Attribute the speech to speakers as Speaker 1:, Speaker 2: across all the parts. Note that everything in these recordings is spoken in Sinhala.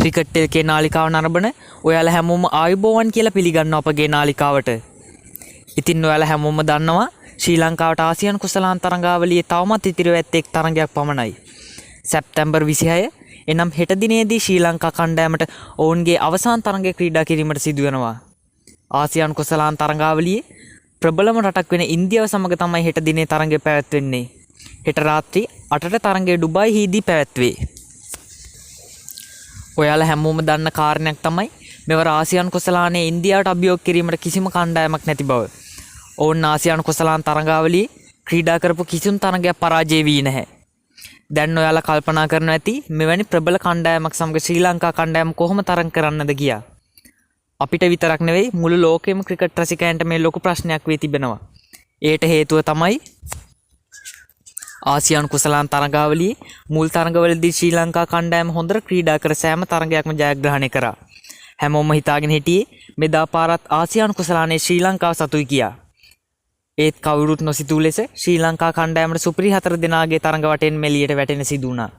Speaker 1: ක්‍රිකට් එකේ නාලිකාව නරඹන ඔයාලා හැමෝම ආයුබෝවන් කියලා පිළිගන්නවා අපගේ නාලිකාවට. ඉතින් ඔයාලා හැමෝම දන්නවා ශ්‍රී ලංකාවට ආසියානු කුසලාන් තරඟාවලියේ තවමත් ඉතිරිව ඇත්තේ එක් තරඟයක් පමණයි. සැප්තැම්බර් 26 එනම් හෙට දිනේදී ශ්‍රී ලංකා කණ්ඩායමට ඔවුන්ගේ අවසාන තරඟය ක්‍රීඩා කිරීමට සිදු වෙනවා. ආසියානු කුසලාන් තරඟාවලියේ ප්‍රබලම රටක් වෙන ඉන්දියාව සමග තමයි හෙට දිනේ තරඟය පැවැත්වෙන්නේ. හෙට රාත්‍රී 8ට තරඟය ඩුබායිහිදී පැවැත්වේ. ඔයාලා හැමෝම දන්න කාරණයක් තමයි මෙවර ආසියානු කුසලානේ ඉන්දියාවට අභියෝග කිරීමට කිසිම කණ්ඩායමක් නැති බව. ඔවුන් ආසියානු කුසලාන් තරඟාවලියේ ක්‍රීඩා කරපු කිසිම තරඟයක් පරාජය වී නැහැ. දැන් ඔයාලා කල්පනා කරනවා ඇති මෙවැනි ප්‍රබල කණ්ඩායමක් සමග ශ්‍රී ලංකා කණ්ඩායම කොහොම තරඟ කරන්නද කියා. අපිට විතරක් නෙවෙයි මුළු ලෝකෙම ක්‍රිකට් රසිකයන්ට මේ ලොකු ප්‍රශ්නයක් වී තිබෙනවා. ඒට හේතුව තමයි ආසියානු කුසලාන් තරඟාවලියේ මුල් තරඟවලදී ශ්‍රී ලංකා කණ්ඩායම හොඳට ක්‍රීඩා කර සෑම තරඟයක්ම ජයග්‍රහණය කරා. හැමෝම හිතාගෙන හිටියේ මෙදා පාරත් ආසියානු කුසලානේ ශ්‍රී ලංකාව සතුයි කියා. ඒත් කවුරුත් නොසිතූ ලෙස ශ්‍රී ලංකා කණ්ඩායමට සුපිරි 4 දෙනාගේ තරඟ වටෙන් මෙලියට වැටෙන සිදු වුණා.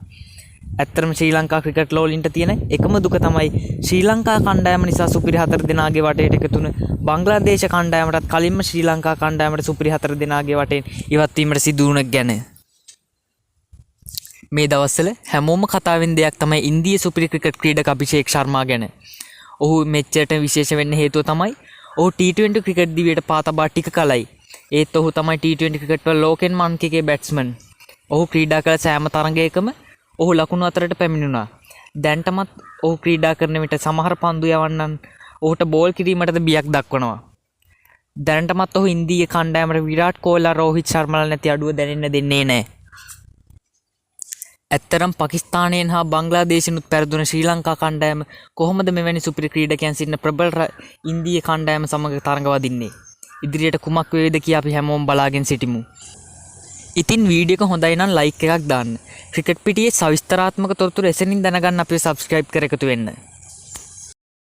Speaker 1: ඇත්තටම ශ්‍රී ලංකා ක්‍රිකට් ලෝලින්ට තියෙන එකම දුක තමයි ශ්‍රී ලංකා කණ්ඩායම නිසා සුපිරි 4 දෙනාගේ වටේට එකතු වුණ බංග්ලාදේශ කණ්ඩායමටත් කලින්ම ශ්‍රී ලංකා කණ්ඩායමට සුපිරි 4 දෙනාගේ වටෙන් ඉවත් වීමට සිදු වුණ ගැන. මේ දවස්වල හැමෝම කතාවෙන් දෙයක් තමයි ඉන්දියා සුපිරි ක්‍රිකට් ක්‍රීඩක අභිෂේක් ශර්මා ගැන. ඔහු මෙච්චරට විශේෂ වෙන්න හේතුව තමයි ඔහු T20 ක්‍රිකට් දිවියට පා තබා ටික කලයි. ඒත් ඔහු තමයි T20 ක්‍රිකට් වල ලෝකෙන්ම අන්තිකේ බැට්ස්මන්. ඔහු ක්‍රීඩා කළ සෑම තරඟයකම ඔහු ලකුණු අතරට පැමිණුණා. දැන්ටමත් ඔහු ක්‍රීඩා කරන විට සමහර පන්දු යවන්නන් ඔහුට බෝල් කිරීමටද බියක් දක්වනවා. දැනටමත් ඔහු ඉන්දියා කණ්ඩායමට විරාට් කෝහ්ලිලා රෝහිත් ශර්මාලා නැති අඩුව දැනෙන්න දෙන්නේ නැහැ. ඇත්තරම් පාකිස්තානයෙන් හා බංග්ලාදේශනුත් පෙරදුන ශ්‍රී ලංකා කණ්ඩායම කොහොමද මෙවැනි සුපිරි ක්‍රීඩකයන් සිටින ප්‍රබල ඉන්දියා කණ්ඩායම සමග තරඟ වදින්නේ? ඉදිරියට කුමක් වේද කියා අපි හැමෝම බලාගෙන සිටිමු. ඉතින් වීඩියෝ එක හොඳයි නම් ලයික් එකක් දාන්න. ක්‍රිකට් පිටියේ සවිස්තරාත්මක තොරතුරු එසෙනින් දැනගන්න අපිව සබ්ස්ක්‍රයිබ් කර එකතු වෙන්න.